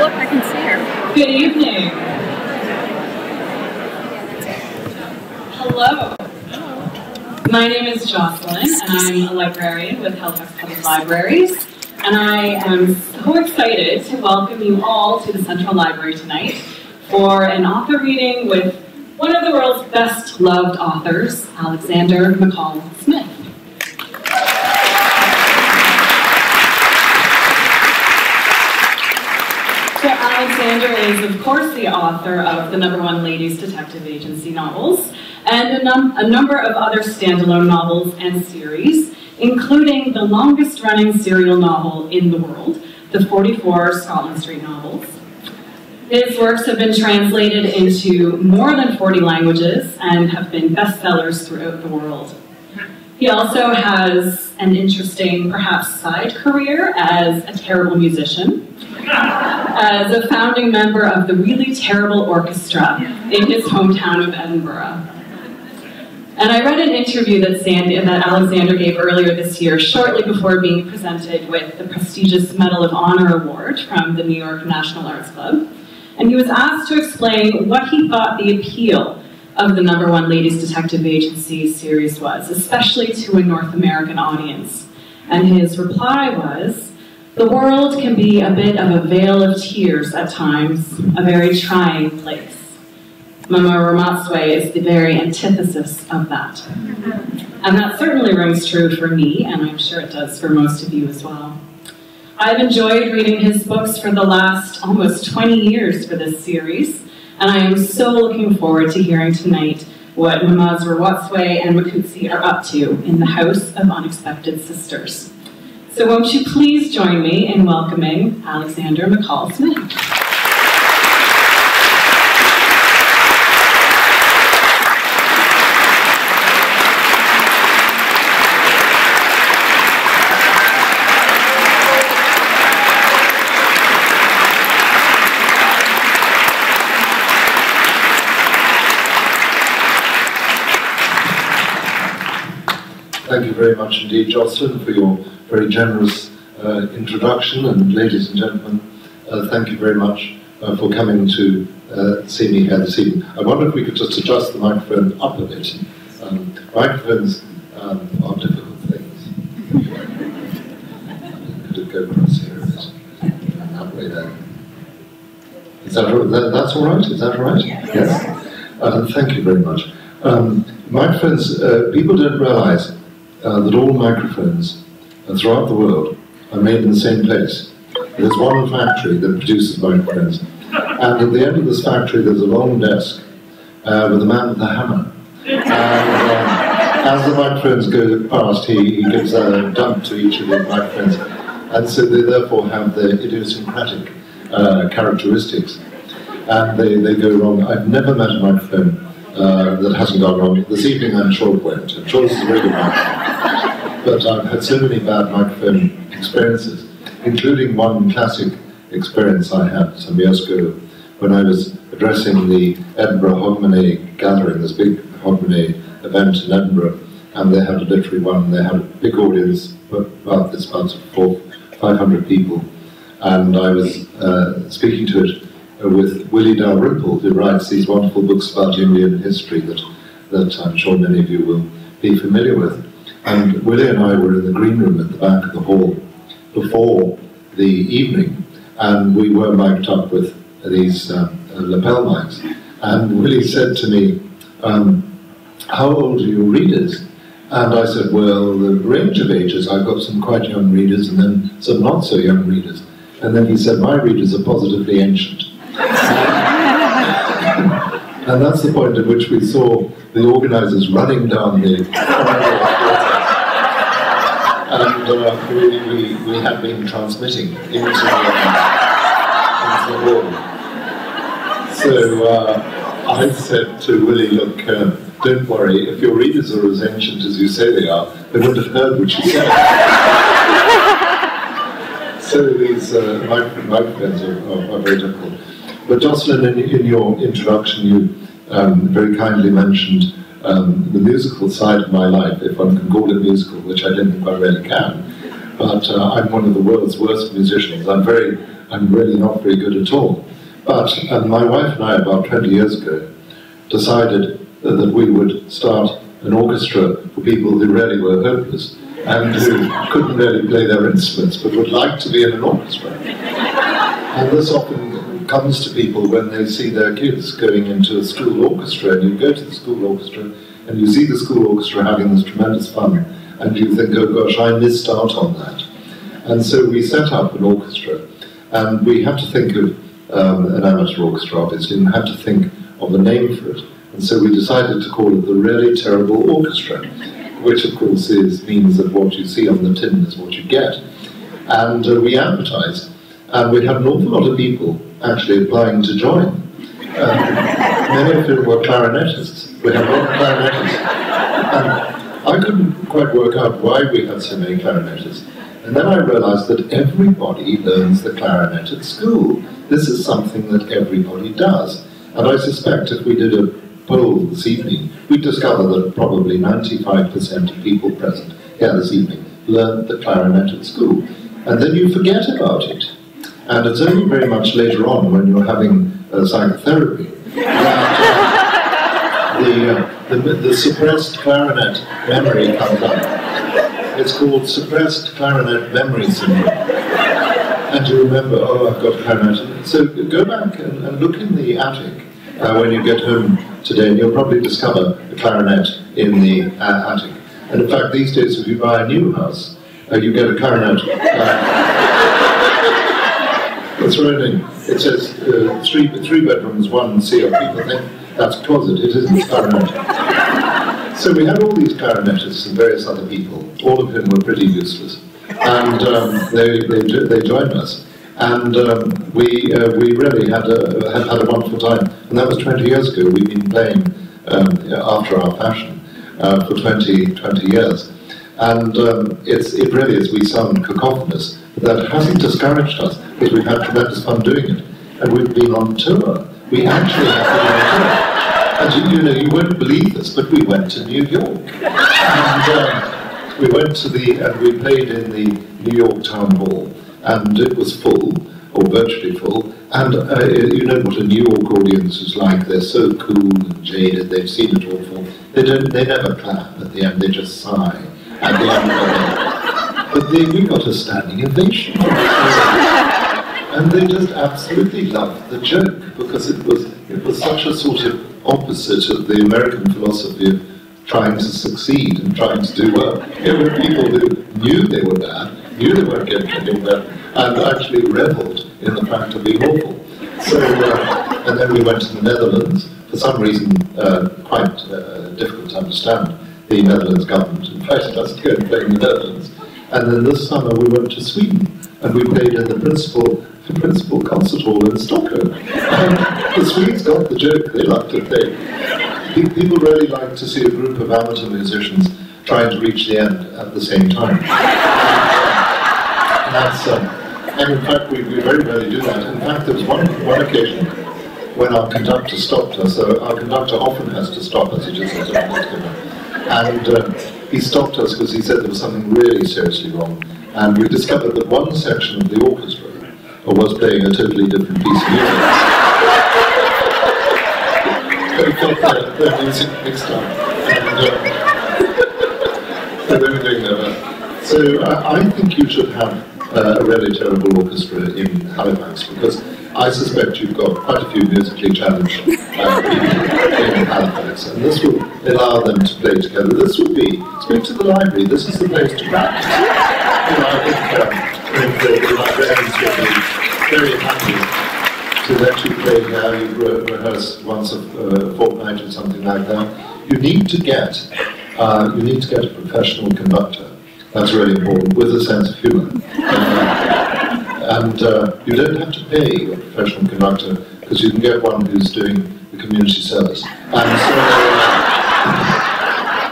look, I can see her. Good evening. Hello. My name is Jocelyn, and I'm a librarian with Halifax Public Libraries. And I am so excited to welcome you all to the Central Library tonight for an author reading with one of the world's best loved authors, Alexander McCall Smith. So Alexander is, of course, the author of the #1 Ladies Detective Agency novels and a number of other standalone novels and series, including the longest-running serial novel in the world, the 44 Scotland Street novels. His works have been translated into more than 40 languages and have been bestsellers throughout the world. He also has an interesting, perhaps side career as a terrible musician, as a founding member of the Really Terrible Orchestra in his hometown of Edinburgh. And I read an interview that Alexander gave earlier this year, shortly before being presented with the prestigious Medal of Honor Award from the New York National Arts Club. And he was asked to explain what he thought the appeal of the #1 Ladies Detective Agency series was, especially to a North American audience. And his reply was, "The world can be a bit of a vale of tears at times, a very trying place. Mama Ramatswe is the very antithesis of that." And that certainly rings true for me, and I'm sure it does for most of you as well. I've enjoyed reading his books for the last almost 20 years for this series, and I am so looking forward to hearing tonight what Mamas Ramatswe and Makutsi are up to in the House of Unexpected Sisters. So won't you please join me in welcoming Alexander McCall Smith. Thank you very much indeed, Jocelyn, for your very generous introduction, and ladies and gentlemen, thank you very much for coming to see me here this evening. I wonder if we could just adjust the microphone up a bit. Microphones are difficult things. Could it go across here a bit? That way there. Is that that's all right? Is that all right? Yes. Thank you very much. Microphones, people don't realize that all microphones throughout the world are made in the same place. There's one factory that produces microphones, and at the end of this factory there's a long desk with a man with a hammer. And as the microphones go past, he gives a dump to each of the microphones, and so they therefore have their idiosyncratic characteristics, and they go wrong. I've never met a microphone that hasn't gone wrong. This evening I'm sure it won't. I'm sure this is a very good microphone. But I've had so many bad microphone experiences, including one classic experience I had some years ago when I was addressing the Edinburgh Hogmanay gathering, this big Hogmanay event in Edinburgh, and they had a literary one, and they had a big audience, about 500 people, and I was speaking to it with Willie Dalrymple, who writes these wonderful books about Indian history that I'm sure many of you will be familiar with. And Willie and I were in the green room at the back of the hall before the evening, and we were mic'd up with these lapel mics. And Willie said to me, "How old are your readers?" And I said, "Well, the range of ages, I've got some quite young readers and then some not so young readers." And then he said, "My readers are positively ancient." And that's the point at which we saw the organisers running down the corridor, and we had been transmitting into the hall. So I said to Willie, "Look, don't worry, if your readers are as ancient as you say they are, they wouldn't have heard what you said." So these microphones are very difficult. But Jocelyn, in your introduction, you very kindly mentioned the musical side of my life, if one can call it musical, which I don't think I really can. But I'm one of the world's worst musicians. I'm very I'm really not very good at all. But my wife and I, about 20 years ago, decided that we would start an orchestra for people who really were hopeless and who couldn't really play their instruments but would like to be in an orchestra. And this often comes to people when they see their kids going into a school orchestra, and you go to the school orchestra and you see the school orchestra having this tremendous fun, and you think, oh gosh, I missed out on that. And so we set up an orchestra, and we had to think of an amateur orchestra, obviously, and had to think of a name for it. And so we decided to call it the Really Terrible Orchestra, which of course means that what you see on the tin is what you get. And we advertised, and we had an awful lot of people actually applying to join. Many of whom were clarinetists. We had a lot of clarinetists. And I couldn't quite work out why we had so many clarinetists. And then I realized that everybody learns the clarinet at school. This is something that everybody does. And I suspect if we did a poll this evening, we'd discover that probably 95% of people present here this evening learned the clarinet at school. And then you forget about it. And it's only very much later on when you're having psychotherapy that the suppressed clarinet memory comes up. It's called suppressed clarinet memory syndrome. And you remember, oh, I've got a clarinet. So go back and look in the attic when you get home today, and you'll probably discover a clarinet in the attic. And in fact, these days, if you buy a new house, you get a clarinet. It's raining. It says three bedrooms, one CR. People think that's a closet. It isn't a clarinet. So we had all these clarinetists and various other people, all of whom were pretty useless. And they joined us. And we really had a wonderful time. And that was 20 years ago. We've been playing after our fashion for 20 years. And it really is, we sound cacophonous, but that hasn't discouraged us, because we've had tremendous fun doing it. And we've been on tour. We actually have been on tour. And you won't believe this, but we went to New York. And we went to and we played in the New York Town Hall. And it was full, or virtually full. And you know what a New York audience is like. They're so cool and jaded, they've seen it all before. They never clap at the end, they just sigh at the end of it. But we got a standing ovation. And they just absolutely loved the joke, because it was such a sort of opposite of the American philosophy of trying to succeed and trying to do well. There were people who knew they were bad, knew they weren't getting any better, and actually revelled in the fact of being awful. So, and then we went to the Netherlands, for some reason quite difficult to understand. The Netherlands government invited us to go and play in the Netherlands. And then this summer we went to Sweden, and we played in the principal concert hall in Stockholm. And the Swedes got the joke, they loved it. People really like to see a group of amateur musicians trying to reach the end at the same time. And in fact, we very rarely do that. In fact, there was one occasion when our conductor stopped us. So our conductor often has to stop us, he just says, and he stopped us because he said there was something really seriously wrong. And we discovered that one section of the orchestra was playing a totally different piece of music. They got their music mixed up. And they were doing their best. So I think you should have a really terrible orchestra in Halifax, because I suspect you've got quite a few musically challenged people in Halifax, and this will allow them to play together. This would be, speak to the library, this is the place to practice. I think the librarians would be very happy to let you play here. You rehearse once a fortnight or something like that. You need to get a professional conductor. That's really important, with a sense of humour. And you don't have to pay your professional conductor, because you can get one who's doing the community service. And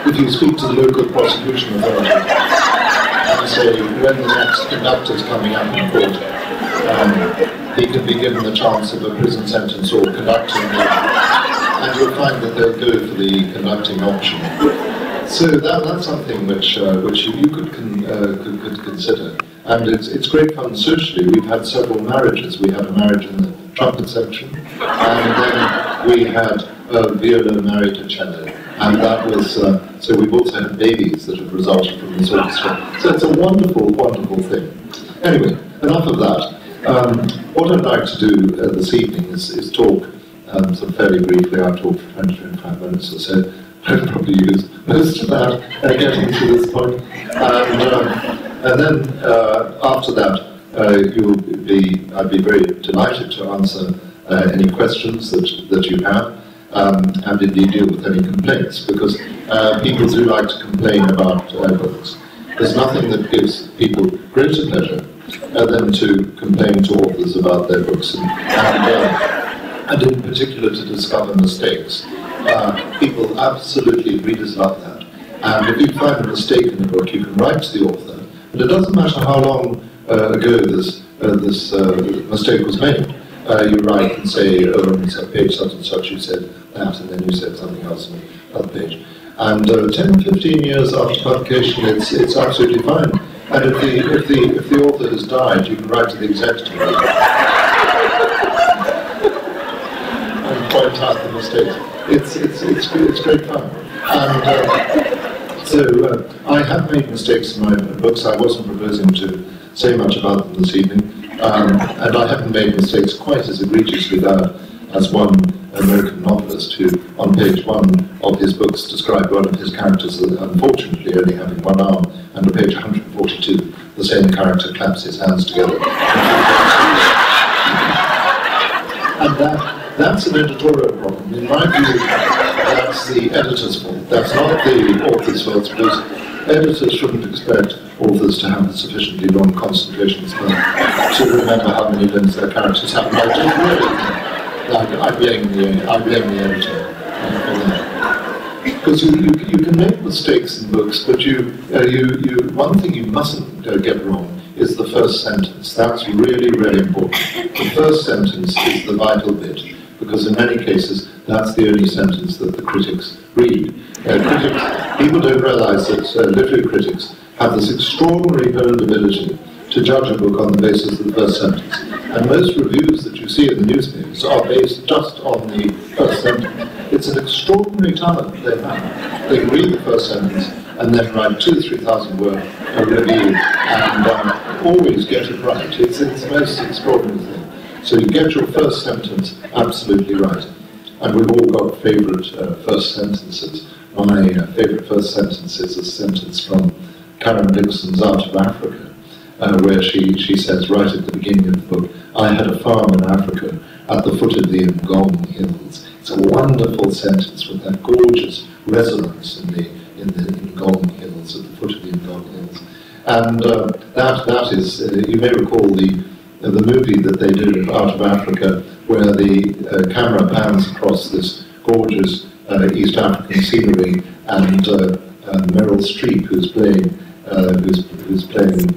so, if you speak to the local prosecution authority and say, when the next conductor's coming up in court, he can be given the chance of a prison sentence or conducting, and you'll find that they'll go for the conducting option. So that's something which you could consider. And it's great fun socially. We've had several marriages. We had a marriage in the trumpet section, and then we had viola married to cello. And that was, so we've also had babies that have resulted from this orchestra. So it's a wonderful, wonderful thing. Anyway, enough of that. What I'd like to do this evening is talk sort of fairly briefly. I've talked for 20-25 minutes or so. I'd probably use most of that getting to this point. And then after that, I'd be very delighted to answer any questions that you have, and indeed deal with any complaints, because people do like to complain about books. There's nothing that gives people greater pleasure than to complain to authors about their books, and in particular to discover mistakes. People absolutely, readers love that. And if you find a mistake in a book, you can write to the author, and it doesn't matter how long ago this mistake was made. You write and say, oh, on page such and such you said that, and then you said something else on the other page. And 10 or 15 years after publication, it's absolutely fine. And if the author has died, you can write to the executive and point out the mistakes. It's great fun. And so I have made mistakes in my books. I wasn't proposing to say much about them this evening. And I haven't made mistakes quite as egregiously bad as one American novelist who, on page 1 of his books, described one of his characters as unfortunately only having one arm, and on page 142, the same character claps his hands together. And that's an editorial problem. In my view, that's the editor's fault. That's not the author's fault, because editors shouldn't expect authors to have a sufficiently long concentration span to remember how many limbs their characters have. I blame the editor for that. Because you can make mistakes in books, but one thing you mustn't get wrong is the first sentence. That's really, really important. The first sentence is the vital bit, because in many cases that's the only sentence that the critics read. People don't realize that literary critics have this extraordinary honed ability to judge a book on the basis of the first sentence. And most reviews that you see in the newspapers are based just on the first sentence. It's an extraordinary talent they have. They can read the first sentence and then write 2,000 to 3,000 word review and always get it right. It's the most extraordinary thing. So you get your first sentence absolutely right. And we've all got favourite first sentences. My favourite first sentence is a sentence from Karen Dixon's Out of Africa, where she says right at the beginning of the book, I had a farm in Africa at the foot of the Ngong Hills. It's a wonderful sentence with that gorgeous resonance in the Ngong Hills, at the foot of the Ngong Hills. And that is, you may recall the movie that they did Out of Africa, where the camera pans across this gorgeous East African scenery, and Meryl Streep, who's playing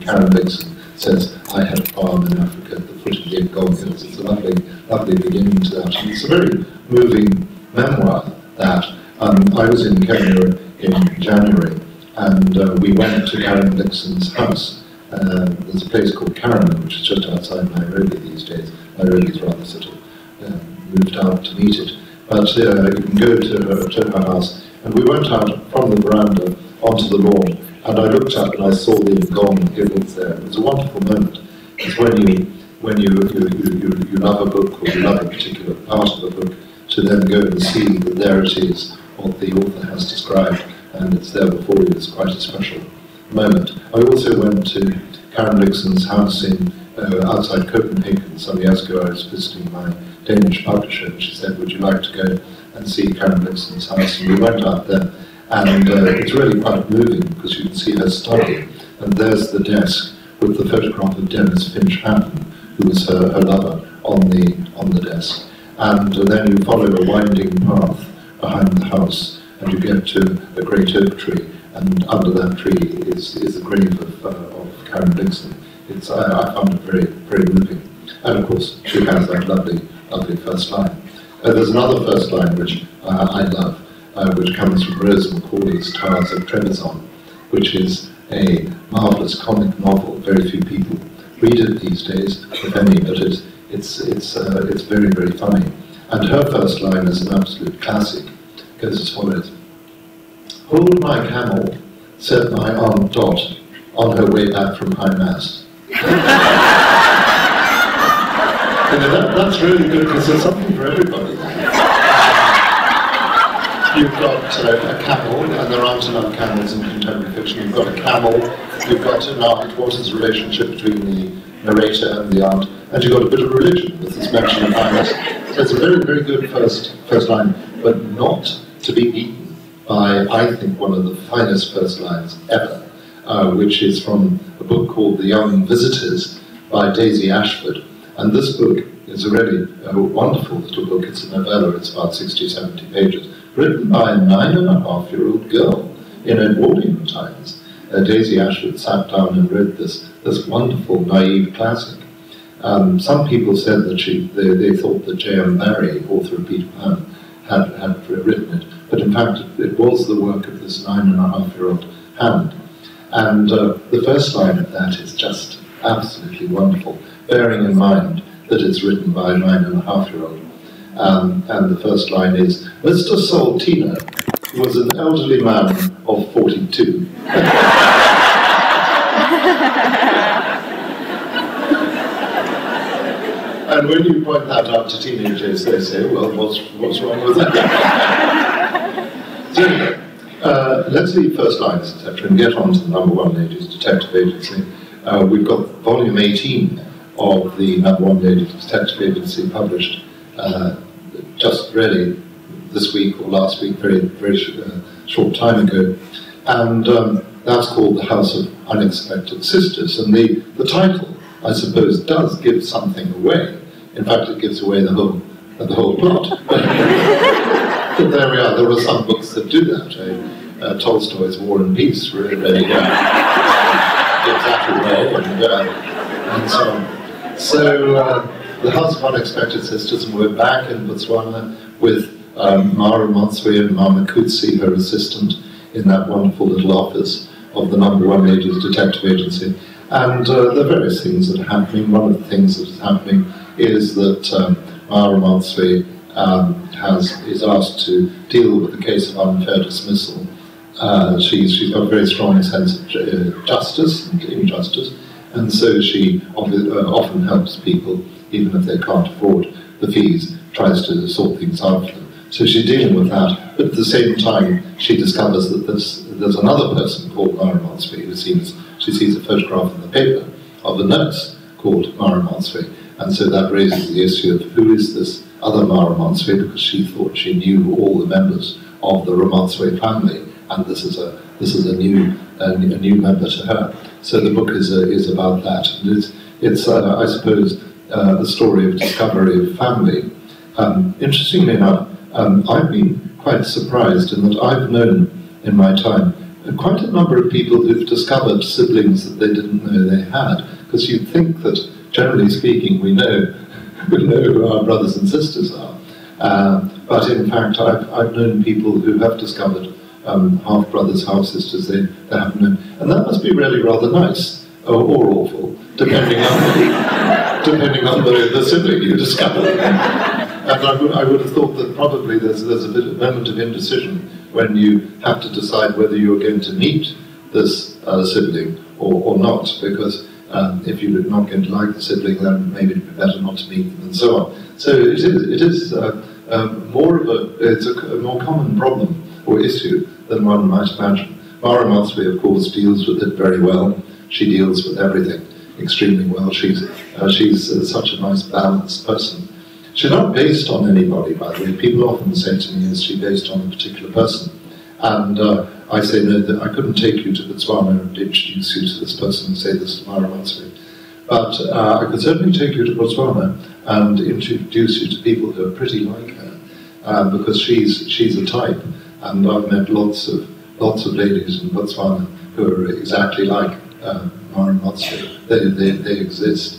Karen Dixon, says, I had a farm in Africa at the foot of the Ngong Hills. It's a lovely beginning to that. And it's a very moving memoir, that. I was in Kenya in January, and we went to Karen Dixon's house. There's a place called Karen, which is just outside Nairobi these days. Nairobi's rather sort of moved out to meet it. But you can go to her house. And we went out from the veranda onto the lawn, and I looked up and I saw the Ngong Hills there. It was a wonderful moment. It's when you love a book, or you love a particular part of a book, to then go and see that there it is, what the author has described, and it's there before you. It's quite a special moment. I also went to Karen Dixon's house in outside Copenhagen some years ago. I was visiting my Danish publisher, and she said, would you like to go and see Karen Dixon's house? And we went out there, and it's really quite moving, because you can see her study, and there's the desk with the photograph of Dennis Finch Hatton, who was her lover, on the desk. And then you follow a winding path behind the house, and you get to a great oak tree, and under that tree is the grave of Karen Dixon. I found it very, very moving. And of course, she has that lovely first line. There's another first line which I love, which comes from Rose Macaulay's Towers of Trebizond, which is, a marvelous comic novel. Very few people read it these days, if any, but it's very, very funny. And her first line is an absolute classic. It goes as follows: "Hold my camel," said my Aunt Dot on her way back from High Mass. That's really good because there's something for everybody. You've got a camel, and there aren't enough camels in contemporary fiction. You've got a camel, you've got an aunt, what is the relationship between the narrator and the aunt, and you've got a bit of religion with this mention of High Mass. So it's a very, very good first line, but not to be beaten by, I think, one of the finest first lines ever, which is from a book called The Young Visitors by Daisy Ashford. And this book is a really wonderful little book. It's a novella, it's about 60, 70 pages, written by a 9.5-year-old girl in Edwardian times. Daisy Ashford sat down and read this wonderful, naive classic. Some people said that they thought that J.M. Barrie, author of Peter Pan, had written it, but in fact it was the work of this 9.5-year-old hand. And the first line of that is just absolutely wonderful, bearing in mind that it's written by a 9.5-year-old. And the first line is, "Mr. Saltino was an elderly man of 42. And when you point that out to teenagers, they say, well, what's wrong with that? So anyway, let's leave first lines, etc., and get on to the number one ladies detective agency. We've got volume 18 of the number one ladies detective agency published just really this week or last week, very short time ago. And that's called The House of Unexpected Sisters. And the title, I suppose, does give something away. In fact, it gives away the whole plot. But there we are. There are some books that do that. Tolstoy's War and Peace really gives that away, and so on. So The House of Unexpected Sisters, and we're back in Botswana with Mara Matswe and Mama Kutsi, her assistant, in that wonderful little office of the number one ladies detective agency. And there are various things that are happening. One of the things that is happening is that Mara Matswe is asked to deal with the case of unfair dismissal. She's got a very strong sense of justice and injustice, and so she often helps people, even if they can't afford the fees, tries to sort things out for them. So she's dealing with that, but at the same time she discovers that there's another person called Mara Matswe who she sees a photograph in the paper of a nurse called Mara Matswe, and so that raises the issue of who is this other Mara Matswe, because she thought she knew all the members of the Ramatswe family, and this is a new member to her. So the book is about that, and it's I suppose the story of discovery of family. Interestingly enough, I've been quite surprised in that I've known in my time quite a number of people who've discovered siblings that they didn't know they had, because you'd think that, generally speaking, we know who our brothers and sisters are. But in fact, I've known people who have discovered half-brothers, half-sisters they haven't known. And that must be really rather nice, or awful, depending on the sibling you discover. And I would have thought that probably there's a bit of a moment of indecision when you have to decide whether you're going to meet this sibling or not, because if you're not going to like the sibling, then maybe it'd be better not to meet them, and so on. So it is it's a more common problem or issue than one might imagine. Mara Matswe, of course, deals with it very well. She deals with everything extremely well. She's such a nice, balanced person. She's not based on anybody, by the way. People often say to me, is she based on a particular person? And I say, no, that I couldn't take you to Botswana and introduce you to this person and say, this is Mara Matswe. But I could certainly take you to Botswana and introduce you to people who are pretty like her, because she's a type. And I've met lots of ladies in Botswana who are exactly like Mara Matswe. They exist,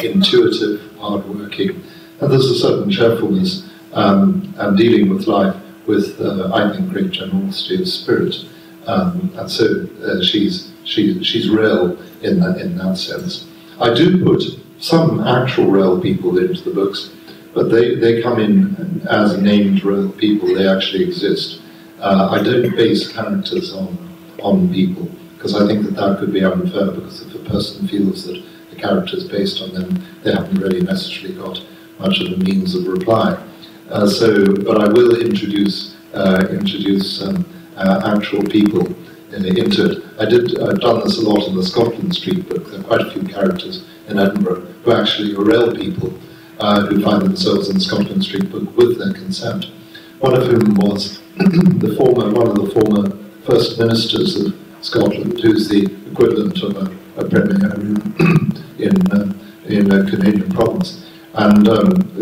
intuitive, hardworking, and there's a certain cheerfulness and dealing with life with, I think, great generosity of spirit. And so she's she's real in that sense. I do put some actual real people into the books, but they come in as named real people. They actually exist. I don't base characters on people, because I think that could be unfair, because if a person feels that the character is based on them, they haven't really necessarily got much of a means of reply. But I will introduce actual people into it. I've done this a lot in the Scotland Street book. There are quite a few characters in Edinburgh who actually are real people who find themselves in the Scotland Street book with their consent. One of whom was one of the former First Ministers of Scotland, who's the equivalent of a premier in a Canadian province. And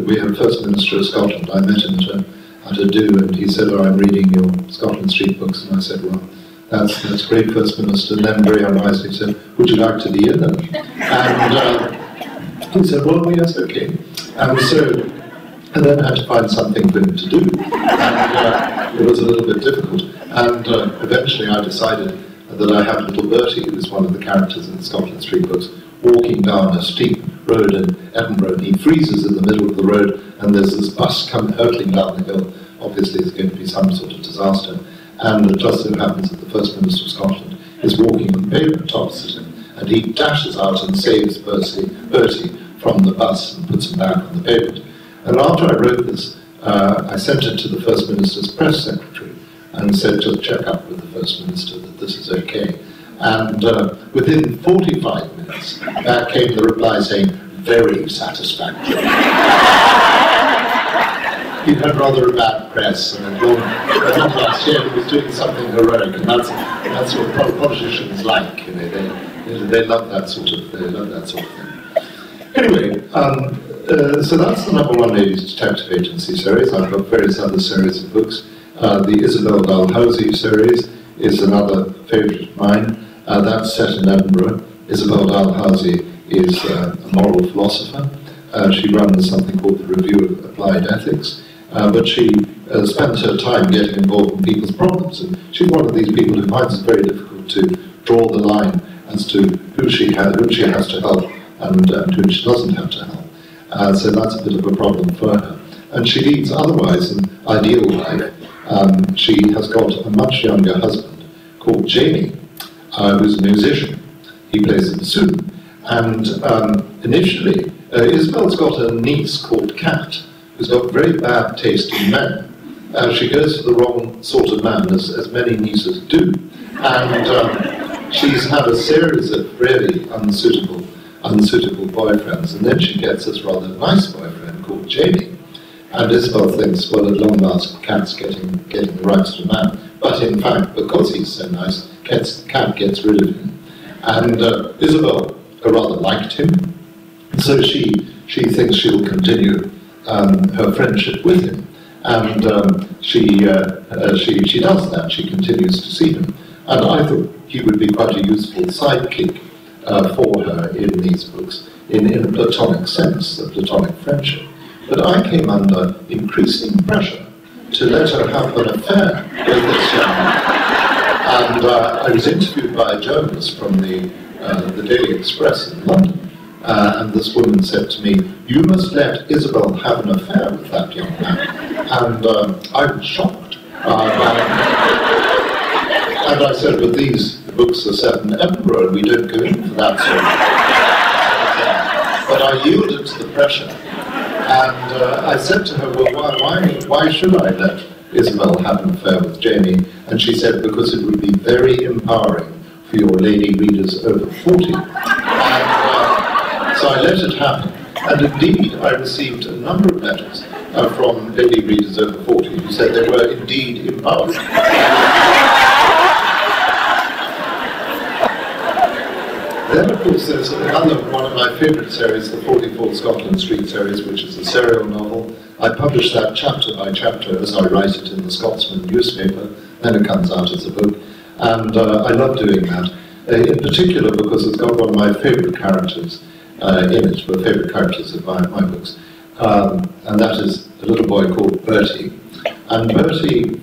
we had First Minister of Scotland. I met him at a do, and he said, "Oh, I'm reading your Scotland Street books." And I said, "Well, that's great, First Minister." And then very unwisely said, "Would you like to be in them?" And he said, "Well, yes, okay." And then I had to find something for him to do. And it was a little bit difficult. And eventually I decided that I had little Bertie, who was one of the characters in the Scotland Street books, walking down a steep road in Edinburgh, and he freezes in the middle of the road, and there's this bus hurtling down the hill. Obviously there's going to be some sort of disaster. And it just so happens that the First Minister of Scotland is walking on the pavement opposite him, and he dashes out and saves Bertie from the bus and puts him back on the pavement. And after I wrote this, I sent it to the First Minister's press secretary and said, just check up with the First Minister that this is okay. And within 45 minutes, back came the reply saying, "Very satisfactory." He had rather a bad press, and last year he was doing something heroic, and that's what politicians like. You know, they love that sort of thing. Anyway, so that's the #1 Ladies Detective Agency series. I've got various other series of books. The Isabel Dalhousie series is another favourite of mine. That's set in Edinburgh. Isabel Dalhousie is a moral philosopher. She runs something called the Review of Applied Ethics, but she spends her time getting involved in people's problems, and she's one of these people who finds it very difficult to draw the line as to who she has to help and who she doesn't have to help. So that's a bit of a problem for her. And she leads otherwise an ideal life. She has got a much younger husband called Jamie, who's a musician. He plays the bassoon. And initially, Isabel's got a niece called Kat, who's got very bad taste in men. She goes for the wrong sort of man, as many nieces do. And she's had a series of really unsuitable boyfriends, and then she gets this rather nice boyfriend called Jamie. And Isabel thinks, well, at long last, Kat's getting the right sort of man. But in fact, because he's so nice, Kat gets rid of him. And Isabel rather liked him, so she thinks she'll continue her friendship with him. And she does that. She continues to see him. And I thought he would be quite a useful sidekick for her in these books, in a platonic sense, a platonic friendship. But I came under increasing pressure to let her have an affair with this young man. And I was interviewed by a journalist from the Daily Express in London, and this woman said to me, "You must let Isabel have an affair with that young man." And I was shocked. And I said, "But these books are set in Edinburgh, and we don't go in for that sort of thing." But I yielded to the pressure. And I said to her, "Well, why should I let Isabel have an affair with Jamie?" And she said, "Because it would be very empowering for your lady readers over 40. And so I let it happen. And indeed, I received a number of letters from lady readers over 40 who said they were indeed empowered. Then, of course, there's another one of my favourite series, the 44 Scotland Street series, which is a serial novel. I publish that chapter by chapter as I write it in the Scotsman newspaper, then it comes out as a book. And I love doing that, in particular because it's got one of my favourite characters in it, the favourite characters of my books. And that is a little boy called Bertie. And Bertie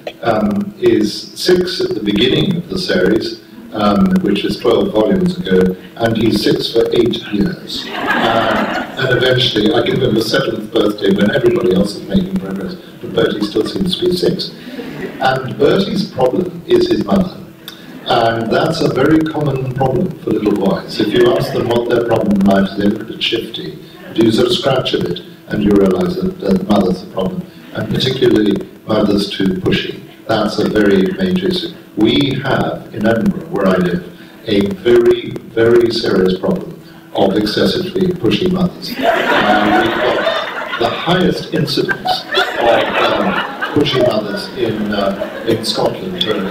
is 6 at the beginning of the series, which is 12 volumes ago, and he sits for 8 years. And eventually I give him the 7th birthday when everybody else is making progress, but Bertie still seems to be 6. And Bertie's problem is his mother. And that's a very common problem for little boys. If you ask them what their problem in life is, they look a bit shifty. Do you sort of scratch a bit, and you realise that mother's the problem. And particularly mother's too pushy. That's a very major issue. We have, in Edinburgh, where I live, a very, very serious problem of excessively pushy mothers. We've got the highest incidence of pushy mothers in Scotland, in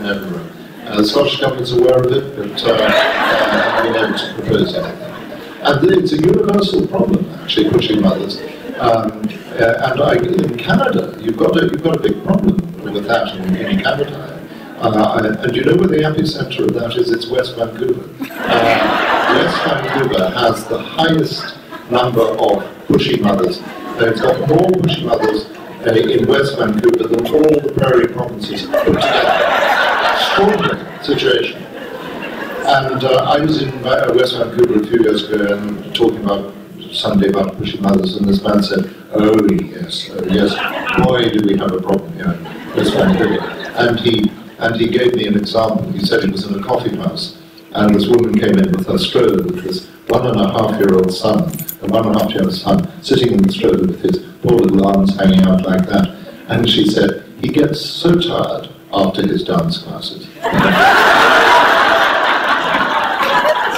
Edinburgh. The Scottish government's aware of it, but haven't been able to propose anything. And it's a universal problem, actually, pushing mothers. In Canada, you've got a big problem with that in Canada. And you know where the epicenter of that is? It's West Vancouver. West Vancouver has the highest number of pushy mothers. It's got more pushy mothers in West Vancouver than all the prairie provinces put together. Extraordinary situation. And I was in West Vancouver a few years ago and talking about Sunday about pushy mothers, and this man said, oh yes, boy do we have a problem here in West Vancouver. And he gave me an example. He said he was in a coffee house, and this woman came in with her stroller with this 1.5-year-old son, a 1.5-year-old son, sitting in the stroller with his poor little arms hanging out like that. And she said, he gets so tired after his dance classes.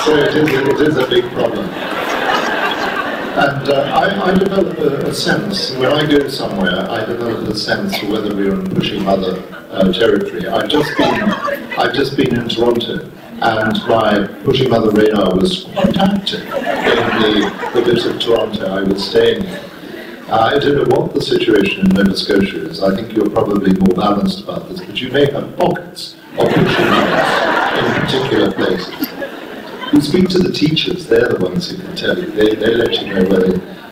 So it is a big problem. And I develop a sense, when I go somewhere, I develop a sense for whether we're in pushing mother territory. I've just been in Toronto, and my pushing mother radar was quite active in the bit of Toronto I was staying in. I don't know what the situation in Nova Scotia is. I think you're probably more balanced about this, but you may have pockets of pushing mothers in particular places. You speak to the teachers, they're the ones who can tell you. They let you know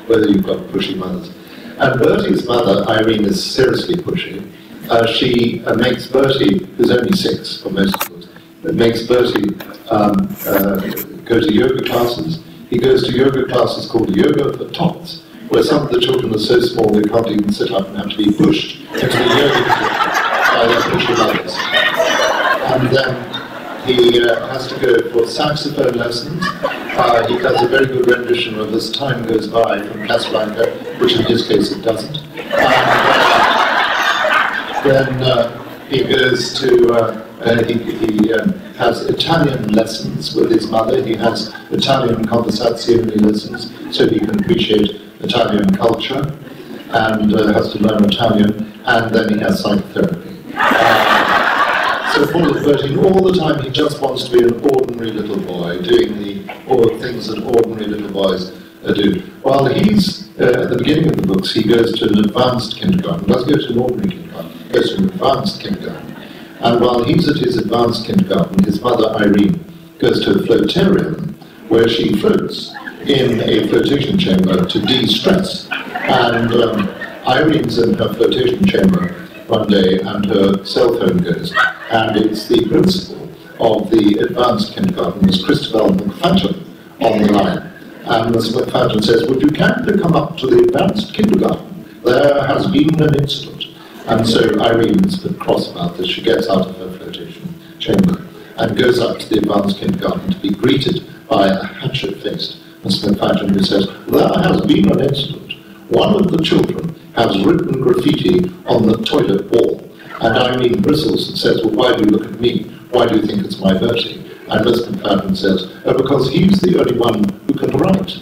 whether you've got pushy mothers. And Bertie's mother, Irene, is seriously pushy. She makes Bertie, who's only 6 for most of us, makes Bertie go to yoga classes. He goes to yoga classes called Yoga for Tots, where some of the children are so small they can't even sit up and have to be pushed into the yoga by their pushy mothers. And then he has to go for saxophone lessons. He does a very good rendition of As Time Goes By from Casablanca, which in his case it doesn't. Then he goes to, he has Italian lessons with his mother. He has Italian conversazione lessons so he can appreciate Italian culture, and has to learn Italian, and then he has psychotherapy. So full of Bertie, all the time he just wants to be an ordinary little boy, doing all the things that ordinary little boys do. While he's, at the beginning of the books, he goes to an advanced kindergarten, doesn't go to an ordinary kindergarten, he goes to an advanced kindergarten. And while he's at his advanced kindergarten, his mother, Irene, goes to a floatarium, where she floats in a flotation chamber to de-stress. And Irene's in her flotation chamber one day, and her cell phone goes, and it's the principal of the advanced kindergarten, Miss Christabel McFadden, on the line. And Miss McFadden says, would you kindly come up to the advanced kindergarten? There has been an incident. And so Irene is a bit cross about this. She gets out of her flotation chamber and goes up to the advanced kindergarten to be greeted by a hatchet-faced Miss McFadden, who says, there has been an incident. One of the children has written graffiti on the toilet wall. And Irene bristles and says, well, why do you look at me? Why do you think it's my Bertie? And Miss McFadden says, oh, because he's the only one who can write.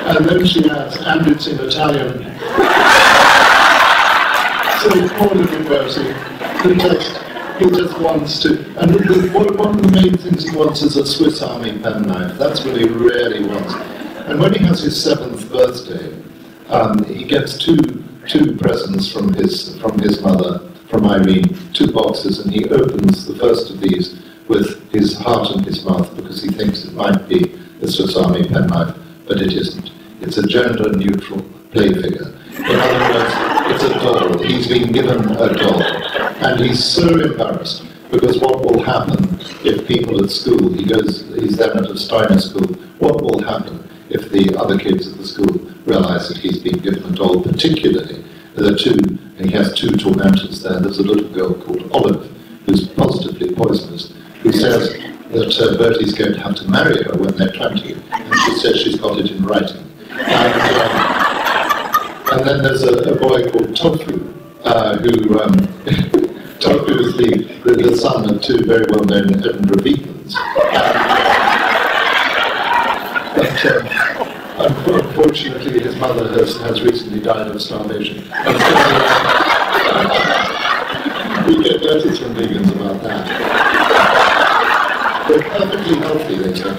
And then she adds, and it's in Italian. So poor little Bertie, he just wants to, and one of the main things he wants is a Swiss Army penknife. That's what he really wants. And when he has his 7th birthday, he gets two presents from his mother, from Irene, 2 boxes, and he opens the first of these with his heart in his mouth because he thinks it might be a Swiss Army penknife, but it isn't. It's a gender-neutral play figure. In other words, it's a doll. He's been given a doll. And he's so embarrassed, because what will happen if people at school, he's then at a Steiner school, what will happen if the other kids at the school realize that he's been given a doll, particularly he has two tormentors there. There's a little girl called Olive, who's positively poisonous, who says that Bertie's going to have to marry her when they're 20, and she says she's got it in writing. And then there's a boy called Tofu, who Tofu is the son of two very well-known Edinburgh vegans. But unfortunately, his mother has recently died of starvation. We get letters from vegans about that. They're perfectly healthy, they say.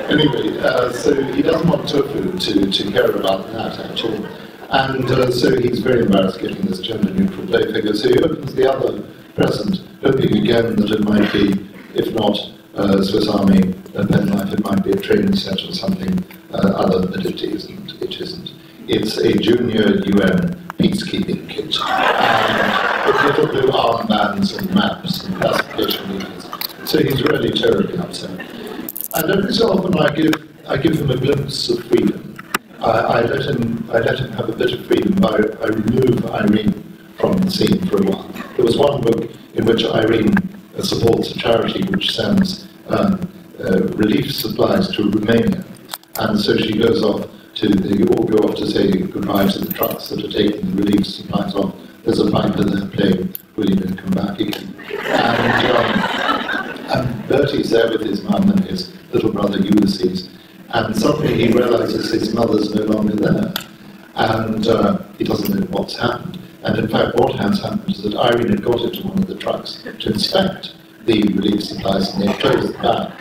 Anyway, so he doesn't want Tofu to care about that at all. And so he's very embarrassed getting this gender-neutral play figure. So he opens the other present, hoping again that it might be, if not Swiss Army penknife, it might be a training set or something other, but it isn't. It isn't. It's a junior UN peacekeeping kit. With little blue armbands and maps and classification meters. So he's really terribly upset. And every so often I give him a glimpse of freedom. I let him have a bit of freedom. I remove Irene from the scene for a while. There was one book in which Irene supports a charity which sends relief supplies to Romania, and so she goes off they all go off to say goodbye to the trucks that are taking the relief supplies off. There's a piper there playing "Will You Come Back Again?" And Bertie's there with his mum and his little brother Ulysses. And suddenly he realizes his mother's no longer there, and he doesn't know what's happened. And in fact, what has happened is that Irene had got into one of the trucks to inspect the relief supplies, and they closed the back.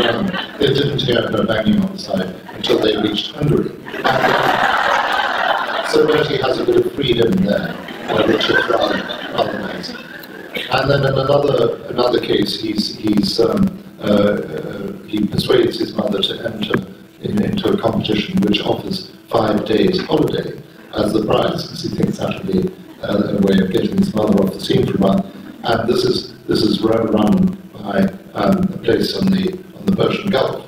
And they didn't hear her banging on the side until they reached Hungary. And, so Bertie has a bit of freedom there, which is rather nice. And then in another case, he persuades his mother to enter into a competition which offers 5 days holiday as the prize, because he thinks that will be a way of getting his mother off the scene for a while. And this is run by a place on the Persian Gulf,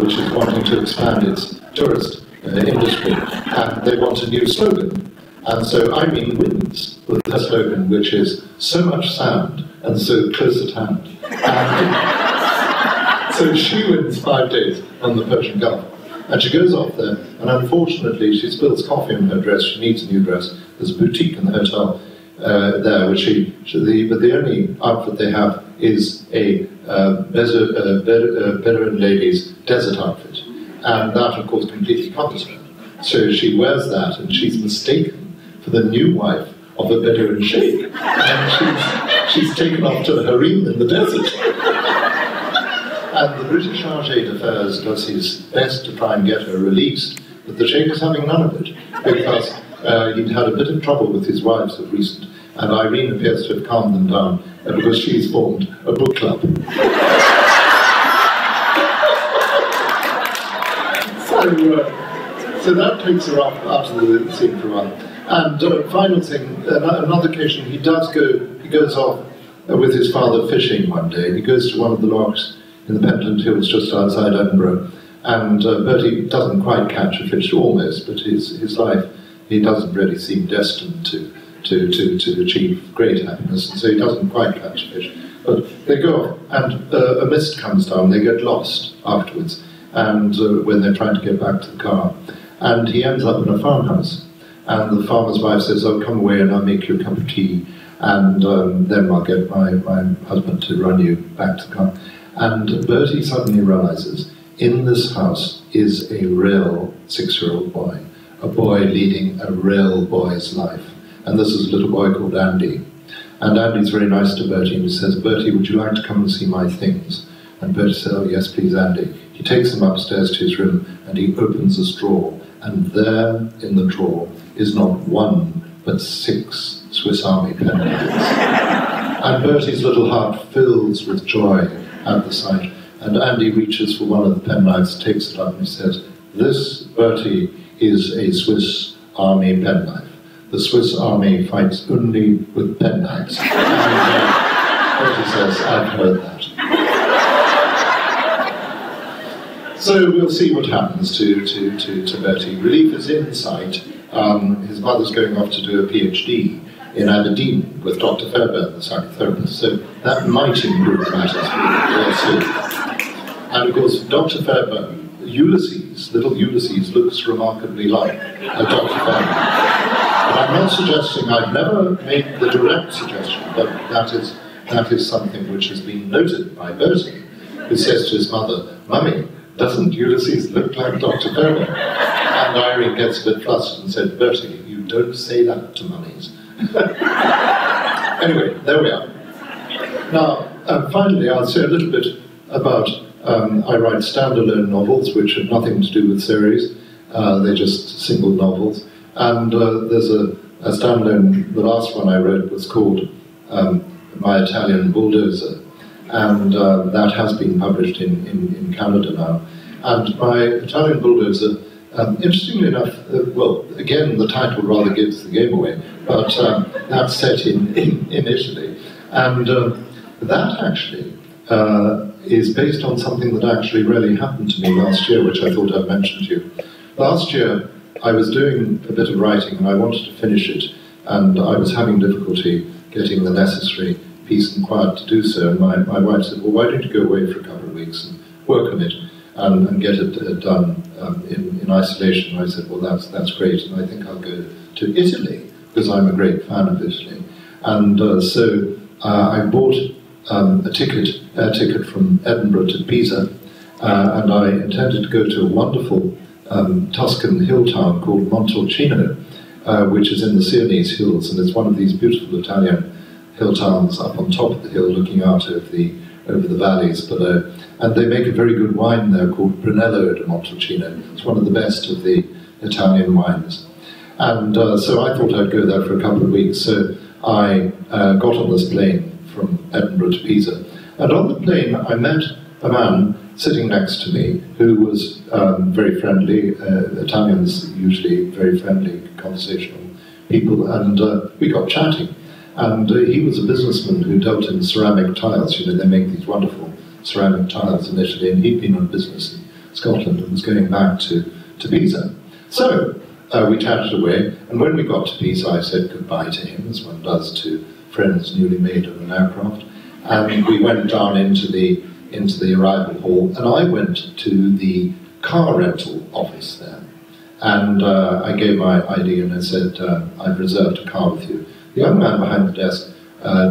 which is wanting to expand its tourist industry, and they want a new slogan. And so Irene wins with her slogan, which is "so much sand and so close at hand." And so she wins 5 days on the Persian Gulf. And she goes off there, and unfortunately she spills coffee on her dress. She needs a new dress. There's a boutique in the hotel there, but the only outfit they have is a Bedouin lady's desert outfit. And that, of course, completely covers her. So she wears that, and she's mistaken for the new wife of a Bedouin sheikh. And she's taken off to a harem in the desert. And the British chargé d'affaires does his best to try and get her released, but the sheikh is having none of it, because he'd had a bit of trouble with his wives of recent, and Irene appears to have calmed them down because she's formed a book club. So that takes her up out of the scene for a while. And final thing, another occasion, he goes off with his father fishing one day. He goes to one of the lochs in the Pentland Hills just outside Edinburgh, and Bertie doesn't quite catch a fish, almost, but his life, he doesn't really seem destined to achieve great happiness, and so he doesn't quite catch a fish. But they go off, and a mist comes down, they get lost afterwards, and when they're trying to get back to the car, and he ends up in a farmhouse, and the farmer's wife says, "Oh, come away and I'll make you a cup of tea, and then I'll get my husband to run you back to the car." And Bertie suddenly realizes, in this house is a real 6-year-old boy, a boy leading a real boy's life. And this is a little boy called Andy. And Andy's very nice to Bertie, and he says, "Bertie, would you like to come and see my things?" And Bertie says, "Oh, yes, please, Andy." He takes him upstairs to his room, and he opens a drawer. And there, in the drawer, is not 1, but 6 Swiss Army penknives. And Bertie's little heart fills with joy at the sight. And Andy reaches for one of the penknives, takes it up, and he says, this Bertie is a Swiss Army penknife. The Swiss Army fights only with penknives. And Bertie says, I've heard that. So we'll see what happens to Bertie. Relief is in sight. His mother's going off to do a PhD in Aberdeen with Dr. Fairbairn, the psychotherapist, so that might improve matters very soon. And of course, Dr. Fairbairn, Ulysses, little Ulysses, looks remarkably like a Dr. Fairbairn. But I'm not suggesting, I've never made the direct suggestion, but that is something which has been noted by Bertie, who says to his mother, Mummy, doesn't Ulysses look like Dr. Fairbairn? And Irene gets a bit flustered and said, Bertie, you don't say that to mummies. Anyway, there we are. Now, finally, I'll say a little bit about, I write standalone novels, which have nothing to do with series. They're just single novels. And there's a standalone, the last one I wrote was called My Italian Bulldozer. And that has been published in Canada now. And My Italian Bulldozer, interestingly enough, well, again, the title rather gives the game away, but that's set in Italy. And that actually is based on something that actually really happened to me last year, which I thought I'd mention to you. Last year, I was doing a bit of writing and I wanted to finish it, and I was having difficulty getting the necessary peace and quiet to do so. And my wife said, well, why don't you go away for a couple of weeks and work on it and get it done in isolation? And I said, well, that's great, and I think I'll go to Italy, because I'm a great fan of Italy. And so I bought a ticket from Edinburgh to Pisa, and I intended to go to a wonderful Tuscan hill town called Montalcino, which is in the Sienese hills, and it's one of these beautiful Italian hill towns up on top of the hill looking out over the valleys below. And they make a very good wine there called Brunello di Montalcino. It's one of the best of the Italian wines. And so I thought I'd go there for a couple of weeks. So I got on this plane from Edinburgh to Pisa. And on the plane I met a man sitting next to me who was very friendly. Italians usually very friendly, conversational people, and we got chatting. And he was a businessman who dealt in ceramic tiles. You know, they make these wonderful ceramic tiles in Italy, and he'd been on business in Scotland and was going back to Pisa. So we chatted away, and when we got to Pisa, I said goodbye to him, as one does to friends newly made on an aircraft. And we went down into the arrival hall, and I went to the car rental office there. And I gave my ID, and I said, I've reserved a car with you. The young man behind the desk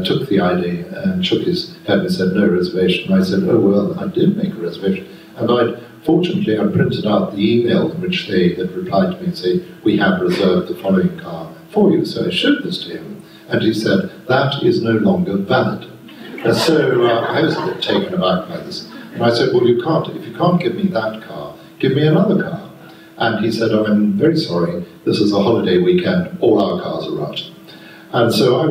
took the ID and shook his head and said, no reservation. I said, oh, well, I did make a reservation. And fortunately, I printed out the email in which they had replied to me and say, we have reserved the following car for you. So I showed this to him, and he said, that is no longer valid. And so I was a bit taken aback by this. And I said, well, if you can't give me that car, give me another car. And he said, oh, I'm very sorry, this is a holiday weekend, all our cars are out. And so I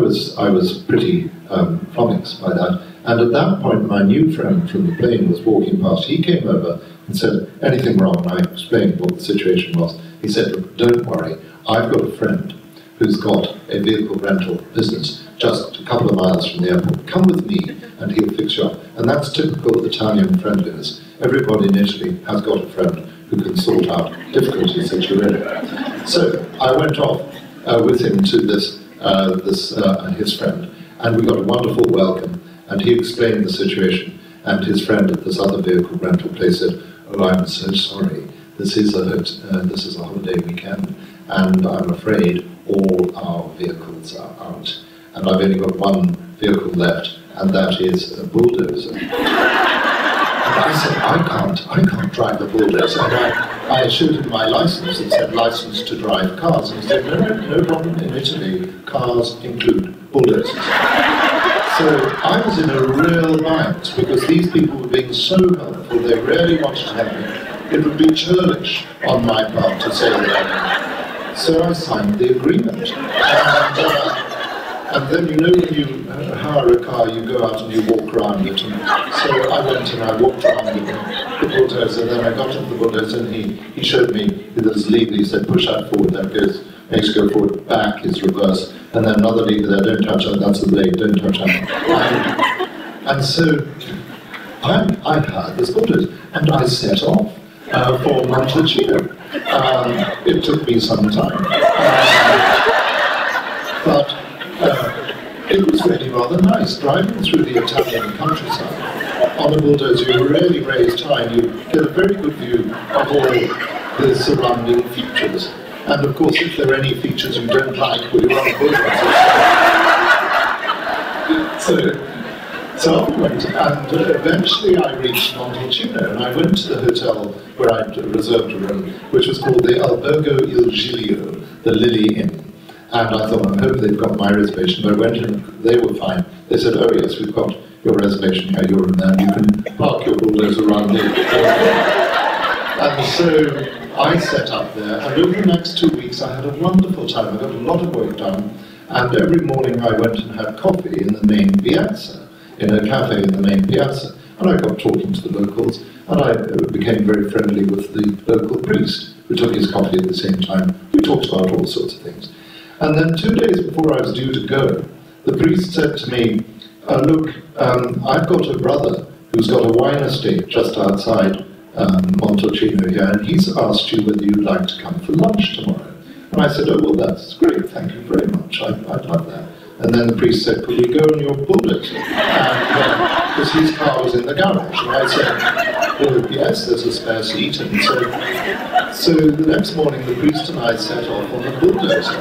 was pretty flummoxed by that. And at that point, my new friend from the plane was walking past. He came over and said, anything wrong? And I explained what the situation was. He said, look, don't worry, I've got a friend who's got a vehicle rental business just a couple of miles from the airport. Come with me and he'll fix you up. And that's typical Italian friendliness. Everybody in Italy has got a friend who can sort out difficulties that you're in. So I went off with him to his friend, and we got a wonderful welcome, and he explained the situation, and his friend at this other vehicle rental place said, oh, I'm so sorry, this is a holiday weekend, and I'm afraid all our vehicles are out, and I've only got one vehicle left, and that is a bulldozer. And I said, I can't drive a bulldozer. And I showed him my license. It said, license to drive cars. And he said, no problem. In Italy, cars include bulldozers. So I was in a real bind, because these people were being so helpful. They really wanted to help me. It would be churlish on my part to say that. So I signed the agreement. And then, you know, when you hire a car, you go out and you walk around it. And so I went and I walked around it. the bulldozer, and then I got into the bulldozer, and he showed me with this lever. He said, push that forward, that makes you go forward, back is reverse, and then another lever there, don't touch that, that's the blade, don't touch that. And so I had this bulldozer, and I set off for Montalcino. It took me some time, but it was really rather nice, driving through the Italian countryside. On a bulldozer, you really raise time, you get a very good view of all the surrounding features. And of course, if there are any features you don't like, well, you're on a bulldozer. So I went, and eventually I reached Montalcino, and I went to the hotel where I'd reserved a room, which was called the Albergo Il Giglio, the Lily Inn. And I thought, I hope they've got my reservation. But I went in, they were fine. They said, oh yes, we've got your reservation here, you're in there, you can park your bulldozer around here. And so I set up there, and over the next 2 weeks I had a wonderful time. I got a lot of work done, and every morning I went and had coffee in the main piazza, in a cafe in the main piazza, and I got talking to the locals, and I became very friendly with the local priest, who took his coffee at the same time. We talked about all sorts of things. And then 2 days before I was due to go, the priest said to me, look, I've got a brother who's got a wine estate just outside Montalcino here, and he's asked you whether you'd like to come for lunch tomorrow. And I said, oh, well, that's great, thank you very much, I'd love that. And then the priest said, could we go on your bulldozer? Because his car was in the garage. And I said, well, yes, there's a spare seat. And so the next morning, the priest and I set off on the bulldozer.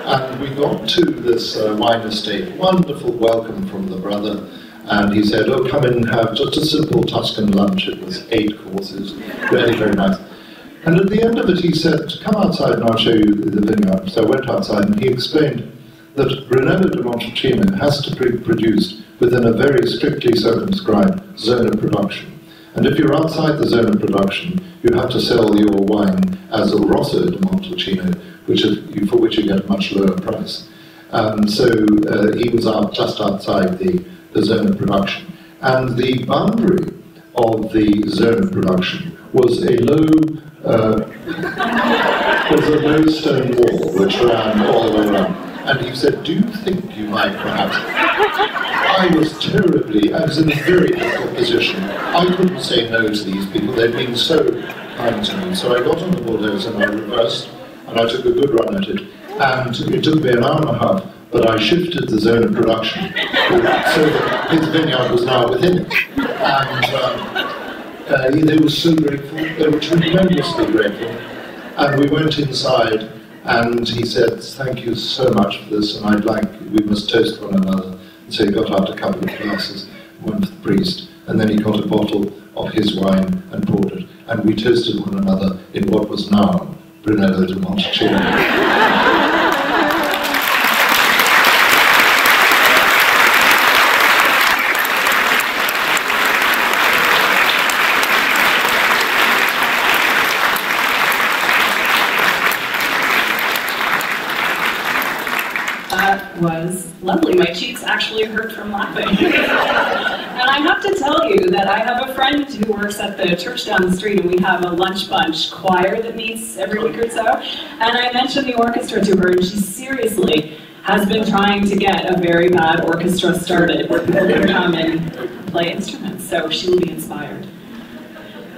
And we got to this wine estate, wonderful welcome from the brother, and he said, oh, come in and have just a simple Tuscan lunch. It was 8 courses, really very nice. And at the end of it he said, come outside and I'll show you the vineyard. So I went outside and he explained that Brunello di Montalcino has to be produced within a very strictly circumscribed zone of production. And if you're outside the zone of production, you have to sell your wine as a Rosso di Montalcino, for which you get a much lower price. So he was just outside the zone of production. And the boundary of the zone of production was a low stone wall which ran all the way around. And he said, do you think you might perhaps... I was in a very difficult position. I couldn't say no to these people, they'd been so kind to me. So I got on the bulldozer and I reversed, and I took a good run at it. And it took me an hour and a half, but I shifted the zone of production so that his vineyard was now within it. And they were so grateful, they were tremendously grateful. And we went inside, and he said, thank you so much for this, and we must toast one another. And so he got out a couple of glasses, went to the priest, and then he got a bottle of his wine and poured it. And we toasted one another in what was now Brunello di Montalcino. Was lovely. My cheeks actually hurt from laughing. And I have to tell you that I have a friend who works at the church down the street, and we have a lunch bunch choir that meets every week or so. And I mentioned the orchestra to her, and she seriously has been trying to get a very bad orchestra started where people can come and play instruments. So she will be inspired.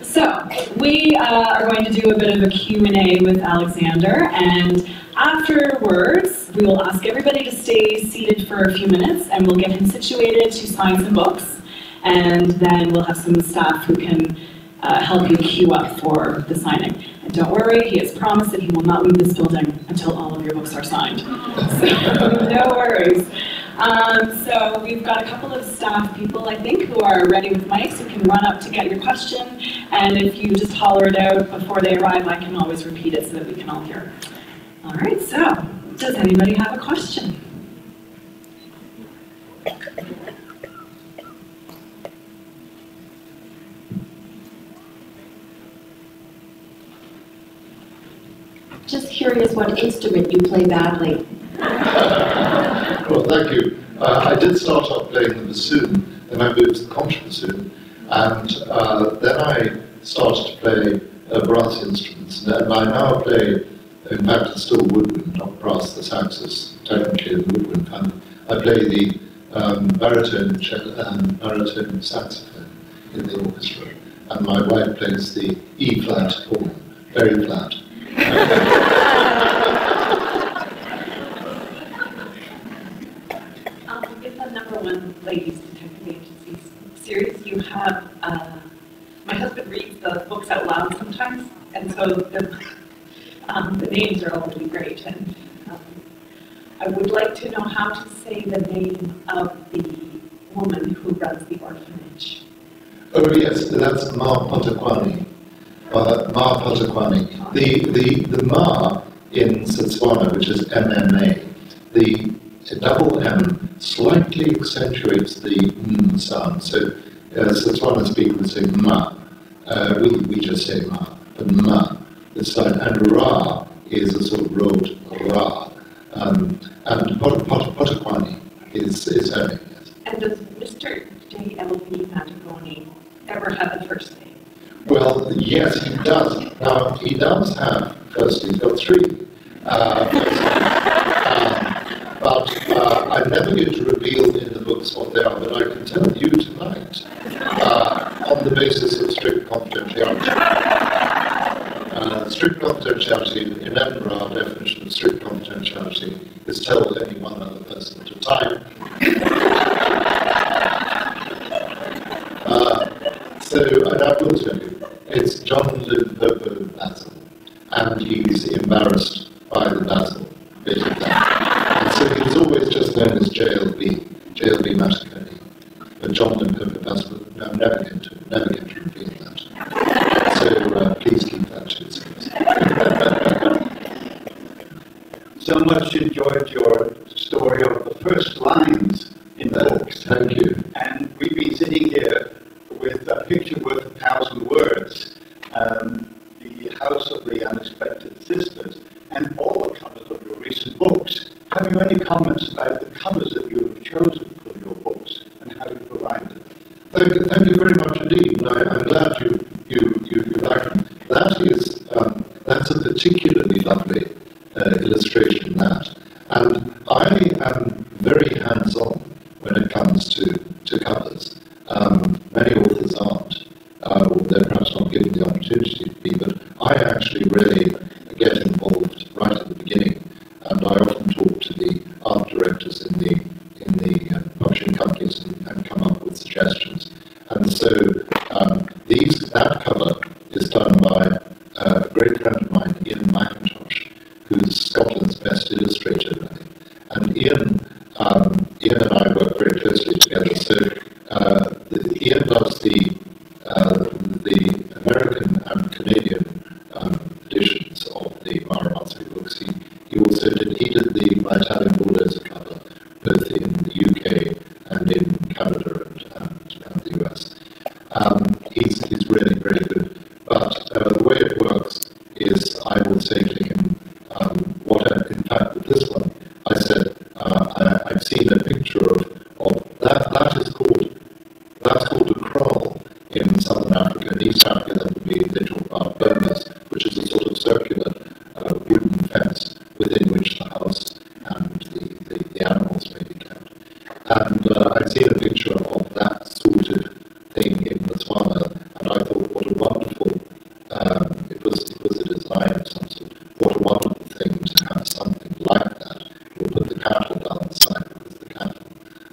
So we are going to do a bit of a Q&A with Alexander, and afterwards we will ask everybody to stay seated for a few minutes, and we'll get him situated to sign some books, and then we'll have some staff who can help you queue up for the signing. And don't worry, he has promised that he will not leave this building until all of your books are signed. So no worries. So we've got a couple of staff people, I think, who are ready with mics who can run up to get your question, and if you just holler it out before they arrive, I can always repeat it so that we can all hear. All right, so does anybody have a question? Just curious what instrument you play badly. Well, thank you. I did start off playing the bassoon, and I moved to the contra bassoon. And then I started to play brass instruments, and I now play, in fact it's still woodwind, not brass, the sax is technically the woodwind kind. I play the baritone saxophone in the orchestra, and my wife plays the E-flat horn, very flat. With the #1 Ladies Detective Agency series, you have, my husband reads the books out loud sometimes, and so the names are all really great. And I would like to know how to say the name of the woman who runs the orphanage. Oh yes, that's Ma Potaquani. Ma Potaquani. The Ma in Setswana, which is MMA, the double M slightly accentuates the M sound. So Setswana speak would say Ma. We just say Ma, but Ma. This side, and Ra is a sort of rolled Ra. And Potaquani is her name, yes. And does Mr. J.L.B. Matagoni ever have a first name? Well, yes, he does. Now, he does have, first, he's got 3. But I'm never going to reveal in the books what they are, but I can tell you tonight, on the basis of strict confidentiality. Strict confidentiality, in Edinburgh, our definition of strict confidentiality is tell any one other person at a time. And I will tell you, it's John Limpopo Basil, and he's embarrassed by the Basil bit of that. And so he's always just known as JLB Mataconi. But John Limpopo Basil, no, I'm never going to reveal that. So please keep that to yourselves. So much enjoyed your story of the first lines in the books. Thank you. And we've been sitting here with a picture worth 1,000 words, the House of the Unexpected Sisters, and all the covers of your recent books. Have you any comments about the covers that you have chosen for your books and how you provide them? Thank you very much indeed. I'm glad you like them. That's a particularly lovely illustration, that. And I am very hands-on when it comes to covers. Many authors aren't, or they're perhaps not given the opportunity to be, but I actually really get involved right at the beginning, and I often talk to the art directors in the publishing companies and come up with suggestions. And so that cover is done by a great friend of mine, Ian McIntosh, who's Scotland's best illustrator, I think. And Ian and I work very closely together. So Ian does the American and Canadian editions of the Maramazzi books. He did the Italian Bulldozer cover, both in the UK and in Canada and the US. He's really very good. But the way it works is I will say to him, in fact with this one, I said, I've seen a picture of that. That's called a kraal in southern Africa. In East Africa, that would be little bonas, which is a sort of circular wooden fence within which the house and the animals may be kept. And I've seen a picture of that sorted thing in Botswana, and I thought, what a wonderful, it was a design of some sort. What a wonderful thing to have something like that. You'll put the cattle down the side because the cattle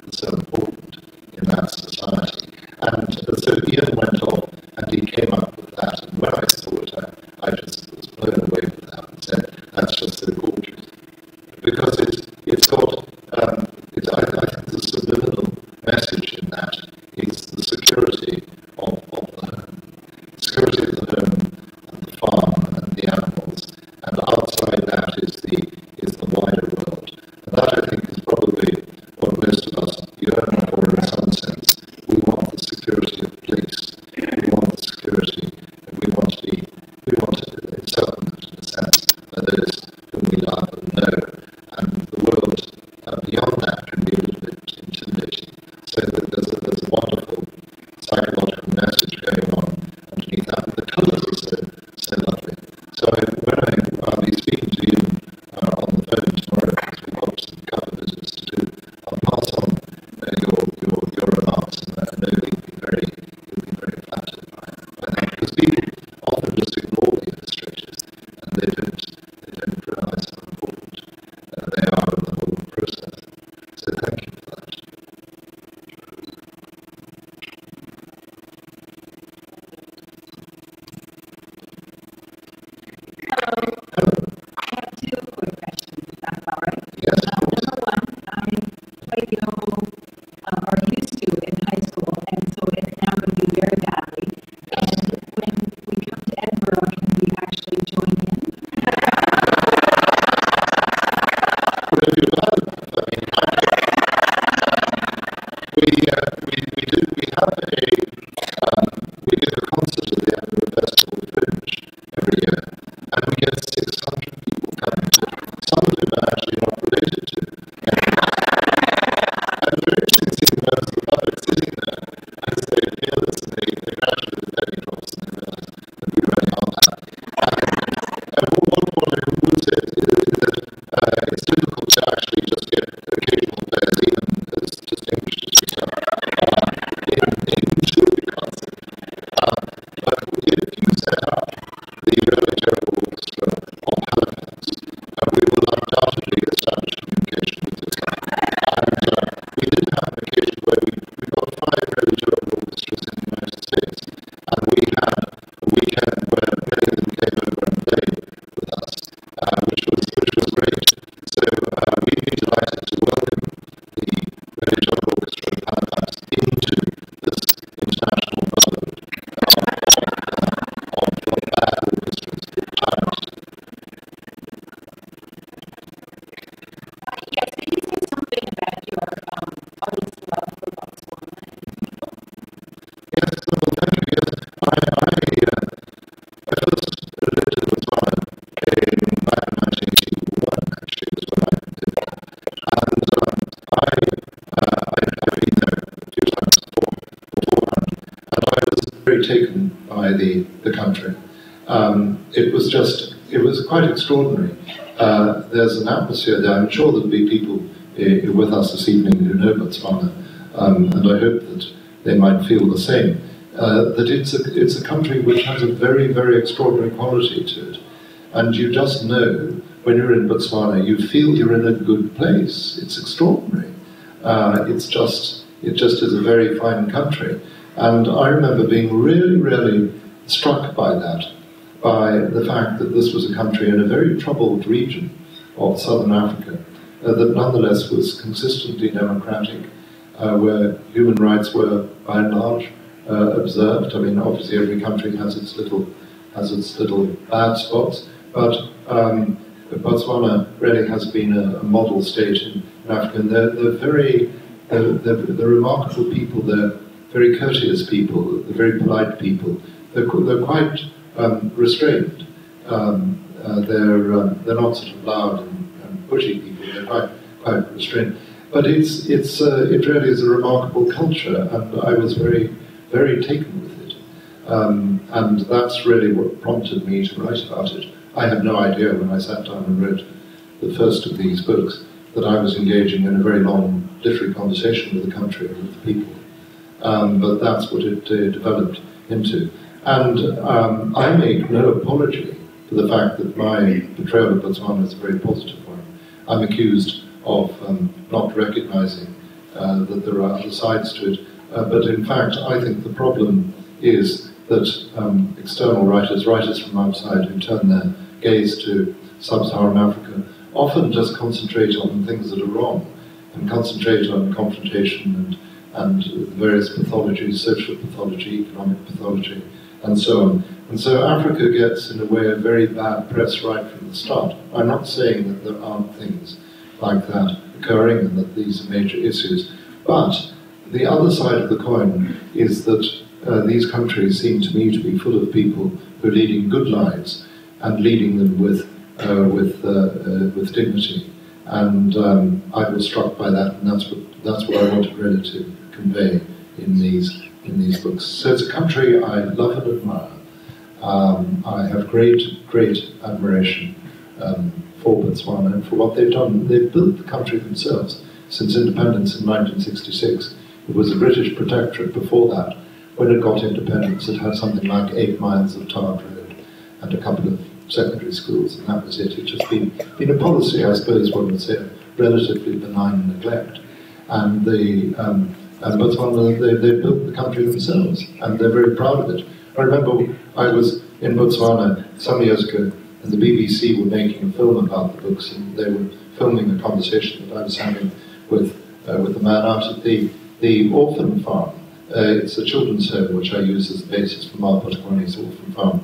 are so important in that society. And so Ian went off and he came up with that. And when I saw it, I just was blown away with that and said, that's just so gorgeous. Because it's got, I think the subliminal message in that is the security of the home. The security of the home and the farm and the animals. And outside that is the wider world. And that, I think, is probably what most of us yearn for in some sense. We want the security of place. We want the security, and we want encirclement in a sense by those whom we love and know. And the world beyond that can be a little bit intimidating. So that there's a wonderful psychological message very badly. And when we come to Edinburgh, can we actually join in? We do a concert at the Edinburgh Festival Fringe every year, and we get 600 people coming to it. Some of them are actually not related to it. And very interesting seeing members of the public sitting there as they hear this, and they gradually the penny drops and they realize that we really are that. And what I would say is that it's difficult to actually just get occasional players, even as distinguished as yourself, into the concert. But if you set up the early terrible orchestra on Halifax, we will undoubtedly establish communication with the town. And we did have an occasion where we got 5 early terrible orchestras in the United States, and we had a weekend where many of them came over and played with us, which was great. So we'd be delighted to welcome the early terrible orchestra of Halifax into this international brotherhood of bad orchestras. Yes, can you say something about your artist love for Botswana and people? Yes, well, thank you. Yes, I first lived in Botswana back in 1981, actually, is when I did that. And I've been there a few times beforehand, and I was very taken by the country. It was quite extraordinary. There's an atmosphere there. I'm sure there'll be people with us this evening who know Botswana, and I hope that they might feel the same. That it's a country which has a very, very extraordinary quality to it. And you just know, when you're in Botswana, you feel you're in a good place. It's extraordinary. It just is a very fine country. And I remember being really, really struck by that, by the fact that this was a country in a very troubled region of southern Africa, that nonetheless was consistently democratic, where human rights were, by and large, observed. I mean, obviously every country has its little bad spots, but Botswana really has been a model state in Africa, and they're remarkable people. They're very courteous people. They're very polite people. They're quite restrained. They're not sort of loud and pushy people. They're quite restrained. But it really is a remarkable culture, and I was very, very taken with it. And that's really what prompted me to write about it. I had no idea when I sat down and wrote the first of these books that I was engaging in a very long literary conversation with the country and with the people. But that's what it developed into. And I make no apology for the fact that my portrayal of Botswana is a very positive one. I'm accused of not recognizing that there are other sides to it. But in fact, I think the problem is that external writers from outside who turn their gaze to sub-Saharan Africa, often just concentrate on things that are wrong, and concentrate on confrontation and various pathologies, social pathology, economic pathology, and so on. And so Africa gets, in a way, a very bad press right from the start. I'm not saying that there aren't things like that occurring and that these are major issues, but the other side of the coin is that these countries seem to me to be full of people who are leading good lives and leading them with dignity. And I was struck by that, and that's what I wanted really to convey in these books. So it's a country I love and admire. I have great admiration for Botswana and for what they've done. They've built the country themselves since independence in 1966. It was a British protectorate before that. When it got independence, it had something like 8 miles of tarred road and a couple of secondary schools, and that was it. It's just been a policy, I suppose one would say, of relatively benign neglect. And Botswana, they built the country themselves, and they're very proud of it. I remember I was in Botswana some years ago, and the BBC were making a film about the books, and they were filming a conversation that I was having with the man out at the orphan farm It's a children's home which I use as the basis for Ma Potagoni's orphan farm.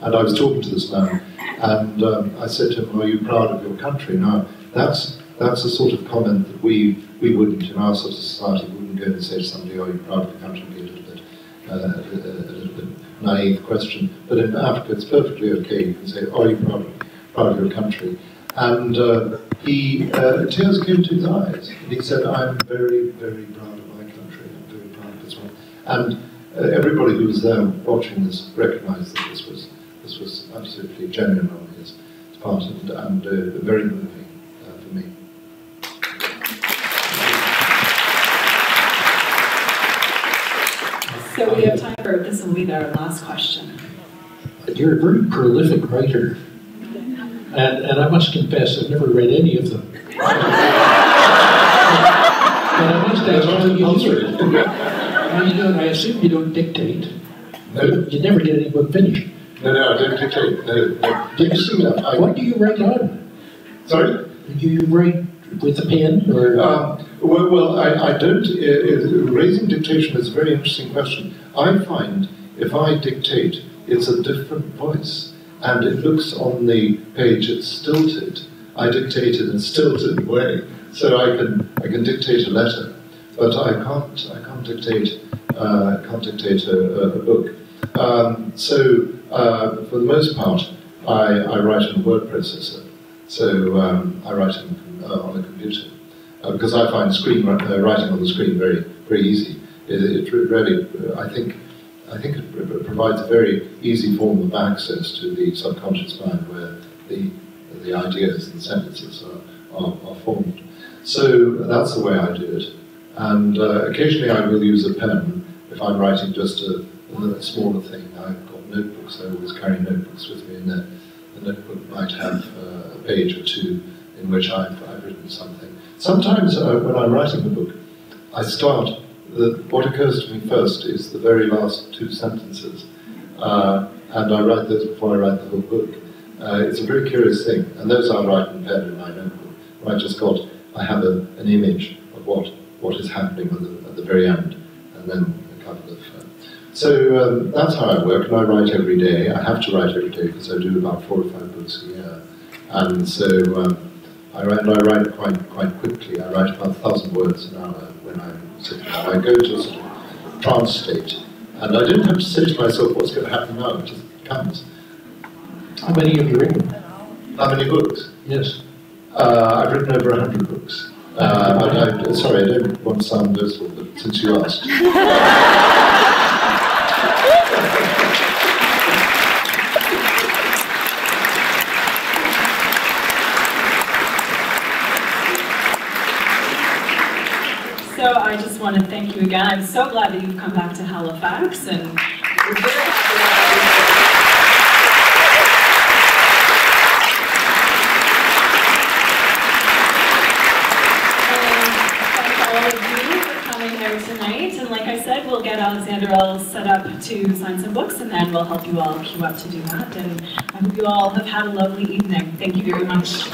And I was talking to this man, and I said to him, "Are you proud of your country?" Now, that's a sort of comment that we wouldn't, in our sort of society, wouldn't go and say to somebody, "Are you proud of your country?" It'd be a little bit naive question. But in Africa, it's perfectly okay. You can say, "Are you proud of your country?" And tears came to his eyes, and he said, "I'm very, very proud of my country. I'm very proud of this one." And everybody who was there watching this recognised that this was absolutely genuine on his part, and very moving for me. So we have time for, this will be our last question. You're a very prolific writer, and I must confess I've never read any of them. But I must ask how you do it. I assume you don't dictate. No. You never get any book finished. No, I don't dictate. No. What do you write on? Sorry? Do you write with a pen, or? Well, I don't. Raising dictation is a very interesting question. I find if I dictate, it's a different voice, and it looks on the page, it's stilted. I dictate in a stilted way, so I can dictate a letter, but I can't dictate a book. So for the most part, I write in a word processor. So I write on a computer because I find writing on the screen very, very easy. It really, I think it provides a very easy form of access to the subconscious mind where the ideas and sentences are formed. So that's the way I do it. And occasionally I will use a pen if I'm writing just a smaller thing. I've got notebooks, I always carry notebooks with me, and the notebook might have a page or two in which I've written something. Sometimes when I'm writing a book, I start, what occurs to me first is the very last two sentences, and I write those before I write the whole book. It's a very curious thing, and those I write in pen in my notebook. I have an image of what is happening at the very end, and then a couple of... So that's how I work, and I write every day. I have to write every day because I do about 4 or 5 books a year. And so I write quite quickly. I write about 1,000 words an hour when I'm sitting down. I go to a sort of trance state, and I don't have to say to myself, what's going to happen now? It just comes. How many have you written? How many books? Yes. I've written over 100 books. Sorry, I don't want to sound boastful, but since you asked. So I just want to thank you again. I'm so glad that you've come back to Halifax, and we're very happy tonight, and like I said, we'll get Alexander all set up to sign some books, and then we'll help you all queue up to do that, and I hope you all have had a lovely evening. Thank you very much.